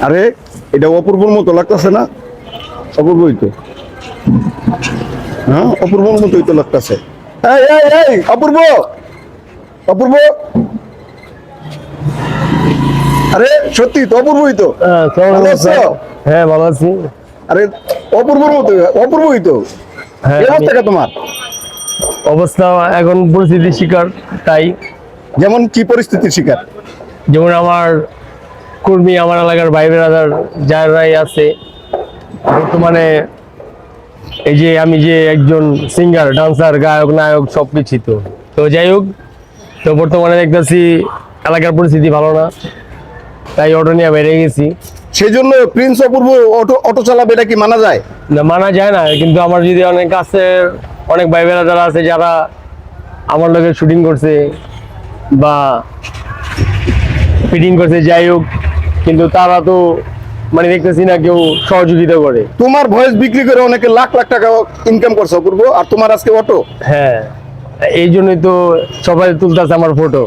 আরে এটা অপূর্বর মতো লাগতেছে না? অপূর্বই তো। হ্যাঁ, অপূর্বর মতোই তো লাগতেছে। এই এই এই অপূর্ব, অপূর্ব, আরে সত্যি তো অপূর্বই তো। ভালো আছো? হ্যাঁ ভালো আছি। আরে অপূর্বর মতো, অপূর্বই তো। হ্যাঁ, কি অবস্থা তোমার? অবস্থা এখন পরিস্থিতির শিকার, তাই যেমন কি পরিস্থিতির শিকার? যেমন আমার কর্মী, আমার এলাকার ভাই বেড়াদার যারাই আছে বর্তমানে, এই যে আমি যে একজন সিঙ্গার, ডান্সার, গায়ক, নায়ক সবকিছু, তো তো যাই হোক, তো বর্তমানে দেখতেছি এলাকার পরিস্থিতি ভালো না, তাই অটো নিয়ে বেরিয়ে গেছি। সেই জন্য প্রিন্স অপূর্ব অটো অটো চালাবে, এটা কি মানা যায়? না, মানা যায় না, কিন্তু আমার যদি অনেক কাছের অনেক ভাই বেড়া যারা আছে, যারা আমার লগে শুটিং করছে বা ফিটিং করছে, যাই হোক, কিন্তু তারা তো মানে দেখতেছি না কেউ সহযোগিতা করে। তোমার ভয়েস বিক্রি করে অনেকে লাখ লাখ টাকা ইনকাম করছে অপূর্ব, আর তোমার আজকে অটো। হ্যাঁ, এই জন্যই তো সবাই তুলতেছে আমার ফটো।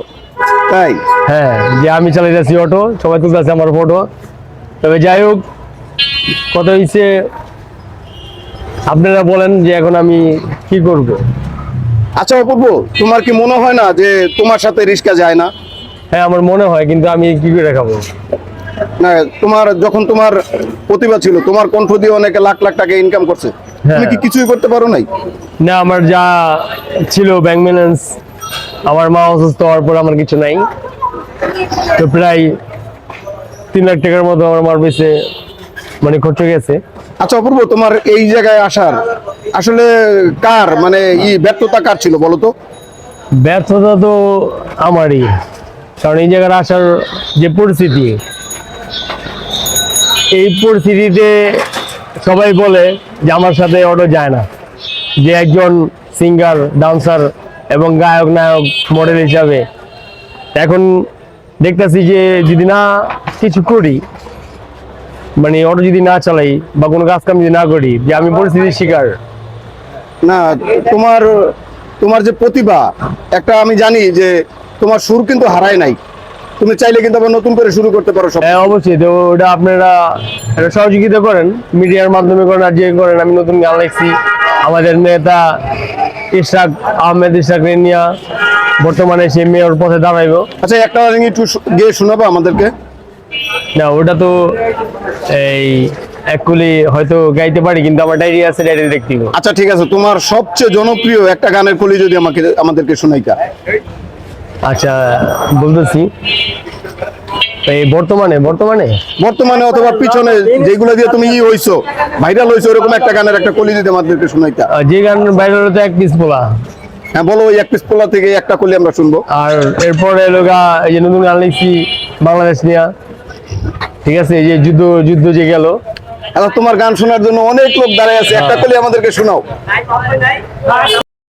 তাই? হ্যাঁ, যে আমি চালাই যাচ্ছি অটো, সবাই তুলতেছে আমার ফটো। তবে যাই হোক, কথা হচ্ছে আপনারা বলেন যে এখন আমি কি করব। আচ্ছা অপূর্ব, তোমার কি মনে হয় না যে তোমার সাথে রিস্কা যায় না? হ্যাঁ, আমার মনে হয়, কিন্তু আমি কি করে খাবো? না, তোমার যখন তোমার প্রতিভা ছিল, তোমার কণ্ঠ দিয়ে অনেকে লাখ লাখ টাকা ইনকাম করছে, হ্যাঁ। তুমি কি কিছুই করতে পারো নাই? না, আমার যা ছিল ব্যাংক ব্যালেন্স, আমার মা অসুস্থ হওয়ার পর আমার কিছু নাই, তো প্রায় 3 লাখ টাকার মতো আমার পেছে মানে খরচ গেছে। আচ্ছা অপূর্ব, তোমার এই জায়গায় আসার আসলে কার মানে ব্যর্থতা কার ছিল বলো তো? ব্যর্থতা তো আমারই, কারণ এই জায়গায় আসার যে পরিস্থিতি, এই পরিস্থিতিতে সবাই বলে যে আমার সাথে অটো যায় না, যে একজন সিঙ্গার, ডান্সার এবং গায়ক, নায়ক, মডেল হিসাবে এখন দেখতেছি যে যদি না কিছু করি, মানে অটো যদি না চালাই বা কোনো কাজ কাম যদি না করি, যে আমি পরিস্থিতির শিকার। না, তোমার তোমার যে প্রতিভা, একটা আমি জানি যে তোমার সুর কিন্তু হারায় নাই, তুমি চাইলে কিন্তু আবার নতুন করে শুরু করতে পারো সব। হ্যাঁ অবশ্যই, তো ওটা আপনারা একটা সহযোগিতা করেন, মিডিয়ার মাধ্যমে করেন আর যে করেন। আমি নতুন গান লিখছি, আমাদের নেতা ইশরাক আহমেদ, ইশরাক রেনিয়া বর্তমানে সে মেয়র পথে দাঁড়াইব। আচ্ছা একটা একটু গিয়ে শোনাবো আমাদেরকে? না, ওটা তো এই অ্যাকচুয়ালি হয়তো গাইতে পারি, কিন্তু আমার ডায়েরি আছে, ডায়েরি দেখতে হবে। আচ্ছা ঠিক আছে, তোমার সবচেয়ে জনপ্রিয় একটা গানের কলি যদি আমাদেরকে শোনাইতা। আচ্ছা, বলতেছি, এই বর্তমানে বর্তমানে বর্তমানে অথবা পিছনে যেগুলো দিয়ে তুমি হইছো, ভাইরাল হইছো, এরকম একটা গানের একটা কলি যদি আমাদেরকে শোনাইতা। যে গান বাইরে হলো তো এক পিস পোলা। হ্যাঁ বলো, ওই এক পিস পোলা থেকে একটা কলি আমরা শুনবো। আর এরপরে লোকা এই যে নতুন গান লিখছি বাংলাদেশ নিয়া, ঠিক আছে, এই যে যুদ্ধ যুদ্ধ যে গেল। আচ্ছা, তোমার গান শোনার জন্য অনেক লোক দাঁড়ায় আছে, একটা কলি আমাদেরকে শোনাও।